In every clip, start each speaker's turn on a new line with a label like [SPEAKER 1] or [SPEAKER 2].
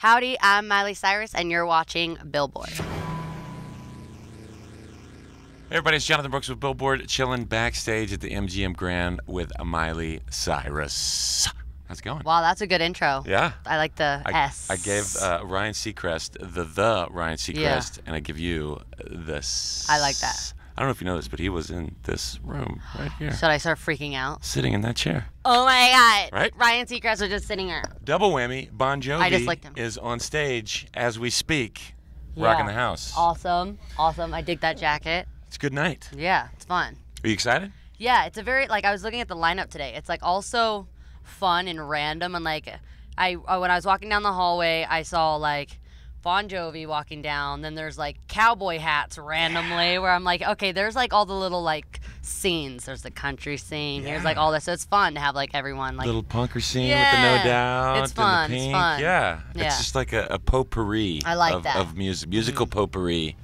[SPEAKER 1] Howdy, I'm Miley Cyrus, and you're watching Billboard.
[SPEAKER 2] Hey everybody, it's Jonathan Brooks with Billboard, chilling backstage at the MGM Grand with Miley Cyrus. How's it going?
[SPEAKER 1] Wow, that's a good intro.
[SPEAKER 2] Yeah.
[SPEAKER 1] I like the S.
[SPEAKER 2] I gave Ryan Seacrest the Ryan Seacrest, and I give you this.
[SPEAKER 1] I like that.
[SPEAKER 2] I don't know if you know this, but he was in this room right here.
[SPEAKER 1] Should I start freaking out?
[SPEAKER 2] Sitting in that chair.
[SPEAKER 1] Oh my God.
[SPEAKER 2] Right?
[SPEAKER 1] Ryan Seacrest was just sitting here.
[SPEAKER 2] Double whammy, Bon Jovi
[SPEAKER 1] I just liked him.
[SPEAKER 2] is on stage as we speak, rocking the house.
[SPEAKER 1] Awesome. Awesome. I dig that jacket.
[SPEAKER 2] It's a good night.
[SPEAKER 1] Yeah, it's fun.
[SPEAKER 2] Are you excited?
[SPEAKER 1] Yeah, it's a very, like, I was looking at the lineup today. It's, like, also fun and random. And, like, when I was walking down the hallway, I saw, like, Bon Jovi walking down. Then there's, like, cowboy hats randomly where I'm like, okay, there's, like, all the little, like, scenes. There's the country scene. Here's, like, all this. So it's fun to have, like, everyone, like.
[SPEAKER 2] Little punker scene with the No Doubt.
[SPEAKER 1] It's fun.
[SPEAKER 2] And the Pink.
[SPEAKER 1] It's fun.
[SPEAKER 2] Yeah. It's just like a potpourri of music. Musical potpourri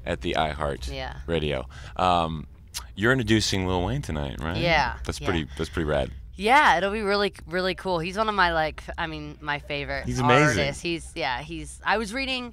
[SPEAKER 2] at the iHeartRadio. You're introducing Lil Wayne tonight, right?
[SPEAKER 1] Yeah.
[SPEAKER 2] That's pretty rad.
[SPEAKER 1] Yeah, it'll be really, really cool. He's one of my, like, my favorite
[SPEAKER 2] He's amazing.
[SPEAKER 1] artists. I was reading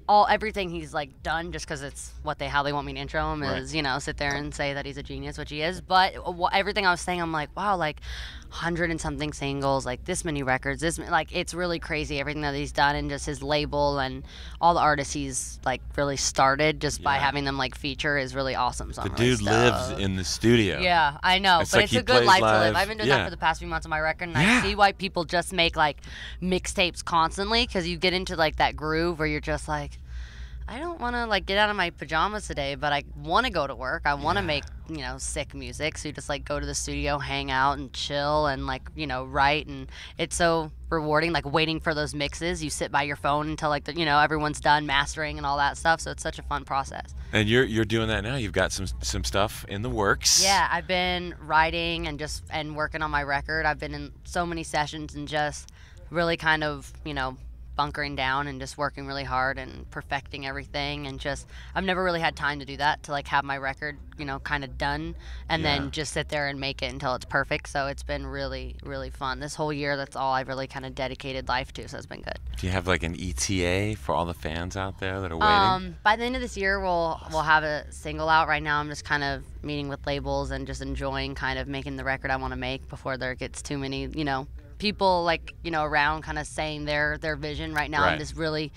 [SPEAKER 1] everything he's, like, done just because it's how they want me to intro him is, sit there and say that he's a genius, which he is. But everything I was saying, I'm like, wow, like, 100 and something singles, like, this many records, it's really crazy, everything that he's done, and just his label and all the artists he's, like, really started just by having them, like, feature is really awesome. So
[SPEAKER 2] the dude lives in the studio.
[SPEAKER 1] Yeah, I know, but it's a good life to live. I've been doing that for the past few months on my record, and I see why people just make, like, mixtapes constantly, because you get into, like, that groove where you're just like, I don't want to, like, get out of my pajamas today, but I want to go to work. I want to make, sick music. So you just, like, go to the studio, hang out, and chill, and, like, write. And it's so rewarding, like, waiting for those mixes. You sit by your phone until, like, everyone's done mastering and all that stuff. So it's such a fun process.
[SPEAKER 2] And you're doing that now. You've got some stuff in the works.
[SPEAKER 1] Yeah, I've been writing and working on my record. I've been in so many sessions and just really kind of, bunkering down and just working really hard and perfecting everything, and just I've never really had time to do that, to, like, have my record kind of done and then just sit there and make it until it's perfect. So it's been really, really fun this whole year. That's all I've really kind of dedicated life to, so it's been good.
[SPEAKER 2] Do you have, like, an ETA for all the fans out there that are waiting?
[SPEAKER 1] By the end of this year we'll have a single out. Right now I'm just kind of meeting with labels and just enjoying kind of making the record I want to make before there gets too many people, like, around kind of saying their vision. Right now I'm just really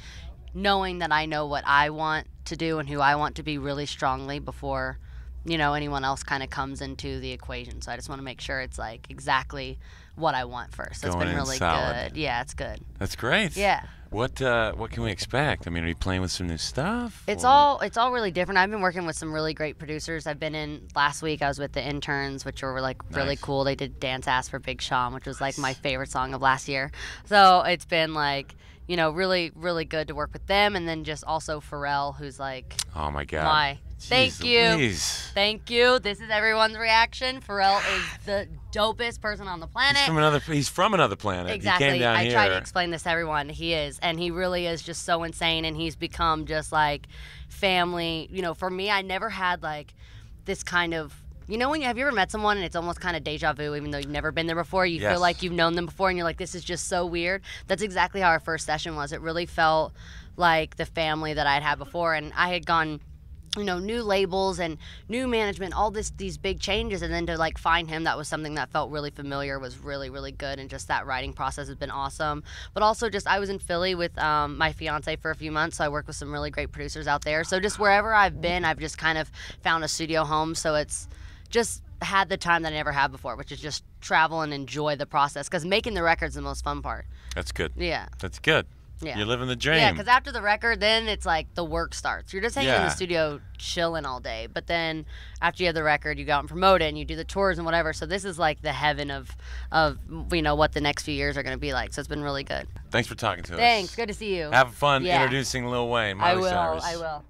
[SPEAKER 1] knowing that I know what I want to do and who I want to be really strongly before anyone else kind of comes into the equation. So I just want to make sure it's, like, exactly what I want first. So it's been really good. Yeah, it's good.
[SPEAKER 2] That's great.
[SPEAKER 1] Yeah.
[SPEAKER 2] What can we expect? I mean, are you playing with some new stuff?
[SPEAKER 1] It's all really different. I've been working with some really great producers. I've been last week I was with the Interns, which were, like, really cool. They did Dance Ass for Big Sean, which was, like, my favorite song of last year. So it's been, like, really, really good to work with them. And then just also Pharrell, who's, like,
[SPEAKER 2] oh my God.
[SPEAKER 1] Thank you. Thank you. This is everyone's reaction. Pharrell is the dopest person on the planet.
[SPEAKER 2] He's from another planet.
[SPEAKER 1] Exactly.
[SPEAKER 2] He came down
[SPEAKER 1] I try to explain this to everyone. He is, and he really is just so insane, and he's become just, like, family. For me, I never had, like, this kind of, have you ever met someone and it's almost kind of deja vu, even though you've never been there before? You feel like you've known them before, and you're like, this is just so weird. That's exactly how our first session was. It really felt like the family that I'd had before, and I had gone, new labels and new management, all these big changes, and then to, like, find him, that was something that felt really familiar, was really, really good, and just that writing process has been awesome. But also just I was in Philly with my fiance for a few months, so I worked with some really great producers out there. So just wherever I've been, I've just kind of found a studio home, so it's just had the time that I never had before, which is just travel and enjoy the process, because making the record's the most fun part.
[SPEAKER 2] That's good.
[SPEAKER 1] Yeah.
[SPEAKER 2] That's good.
[SPEAKER 1] Yeah.
[SPEAKER 2] You're living the dream.
[SPEAKER 1] Yeah, because after the record, then it's like the work starts. You're just hanging in the studio chilling all day. But then after you have the record, you go out and promote it, and you do the tours and whatever. So this is like the heaven of what the next few years are going to be like. So it's been really good.
[SPEAKER 2] Thanks for talking to us.
[SPEAKER 1] Thanks. Good to see you.
[SPEAKER 2] Have fun introducing Lil Wayne. Miley Cyrus.
[SPEAKER 1] I will.